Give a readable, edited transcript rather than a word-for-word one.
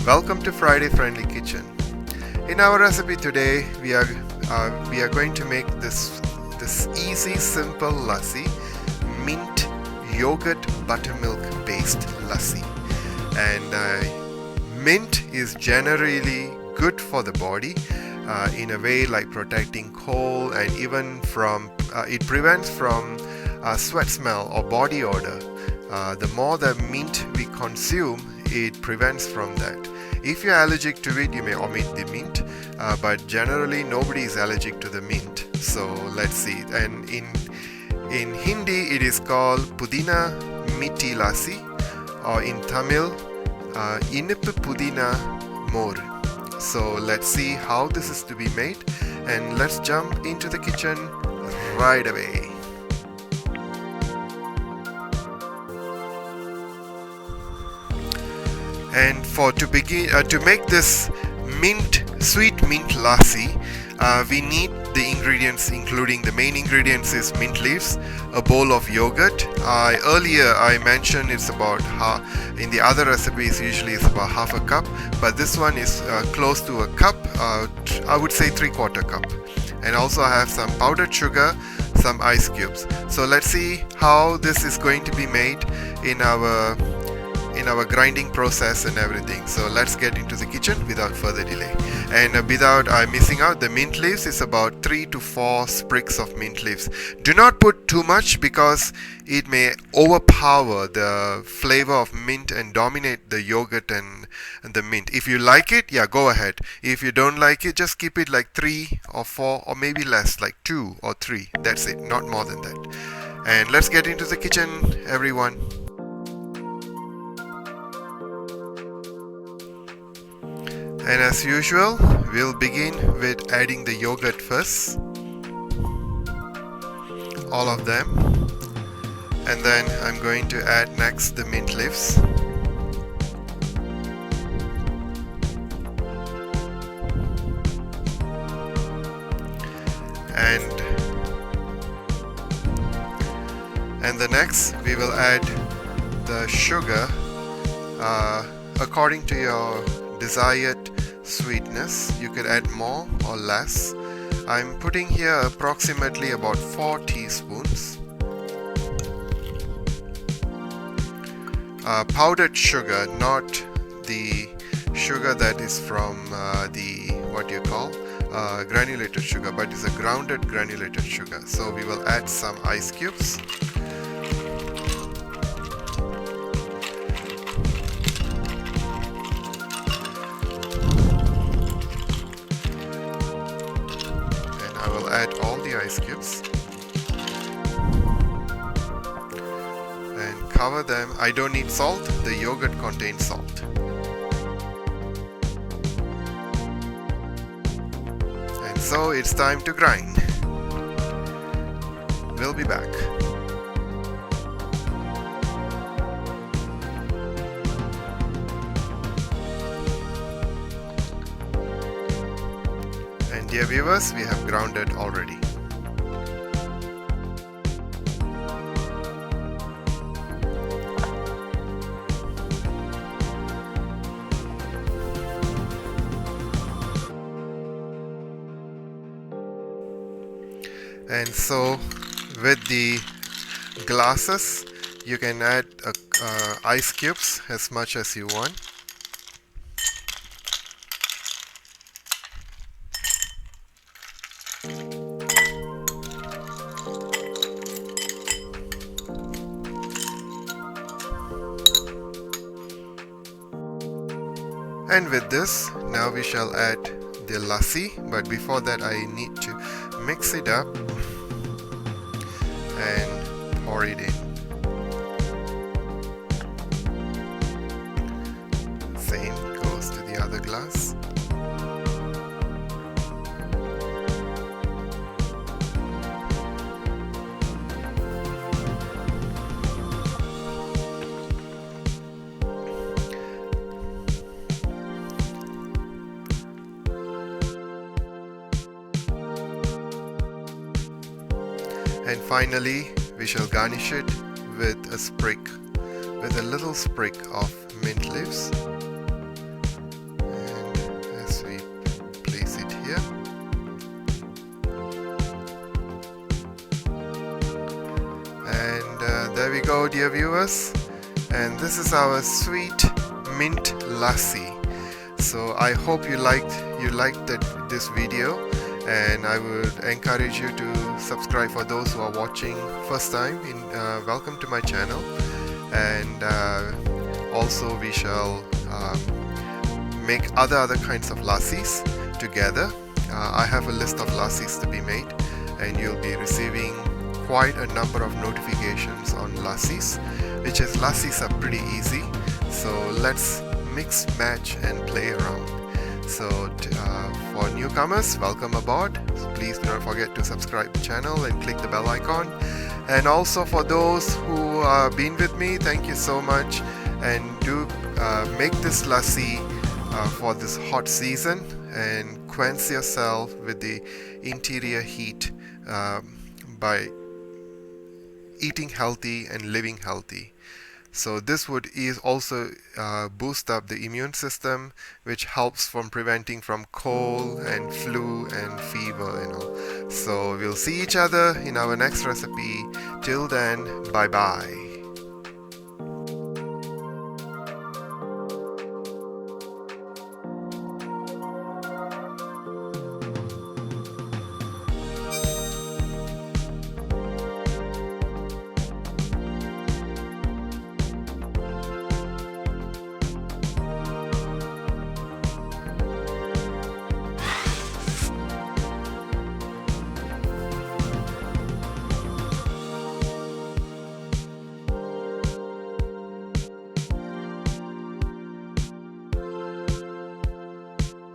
Welcome to Friday Friendly Kitchen. In our recipe today, we are going to make this easy, simple lassi, mint yogurt buttermilk based lassi. And mint is generally good for the body in a way like protecting cold, and even from it prevents from sweat smell or body odor. The more the mint we consume, it prevents from that. If you're allergic to it, you may omit the mint, but generally nobody is allergic to the mint. So let's see. And in Hindi it is called Pudina Miti Lassi, or in Tamil Inippu Pudina More. So let's see how this is to be made, and let's jump into the kitchen right away. And to make this sweet mint lassi, we need the ingredients, including the main ingredients is mint leaves, a bowl of yogurt. Earlier I mentioned it's about in the other recipes usually it's about half a cup, but this one is close to a cup, I would say 3/4 cup. And also I have some powdered sugar, some ice cubes. So let's see how this is going to be made in our grinding process and everything. So let's get into the kitchen without further delay. And without missing out, the mint leaves is about 3 to 4 sprigs of mint leaves. Do not put too much because it may overpower the flavor of mint and dominate the yogurt and the mint. If you like it, yeah, go ahead. If you don't like it, just keep it like 3 or 4 or maybe less, like 2 or 3. That's it, not more than that. And let's get into the kitchen, everyone. And as usual, we'll begin with adding the yogurt first, all of them, and then I'm going to add next the mint leaves, and the next we will add the sugar according to your desired sweetness. You could add more or less. I'm putting here approximately about 4 teaspoons. Powdered sugar, not the sugar that is from granulated sugar, but it's a grounded granulated sugar. So we will add some ice cubes. Add all the ice cubes and cover them. I don't need salt, the yogurt contains salt. And so it's time to grind. We'll be back. Dear viewers, we have grounded already. And so with the glasses, you can add ice cubes as much as you want. And with this, now we shall add the lassi, but before that I need to mix it up and pour it in. Same goes to the other glass. And finally, we shall garnish it with a little sprig of mint leaves. go, dear viewers. And this is our sweet mint lassi. So I hope you liked this video, and I would encourage you to subscribe for those who are watching first time. Welcome to my channel, and also we shall make other kinds of lassis together. I have a list of lassis to be made, and you'll be receiving quite a number of notifications on lassis, which is lassis are pretty easy. So let's mix, match and play around. So for newcomers, welcome aboard. So please do not forget to subscribe the channel and click the bell icon. And also for those who have been with me, thank you so much, and do make this lassi for this hot season and quench yourself with the interior heat by eating healthy and living healthy. So this would also boost up the immune system, which helps from preventing from cold and flu and fever, So we'll see each other in our next recipe. Till then, bye bye.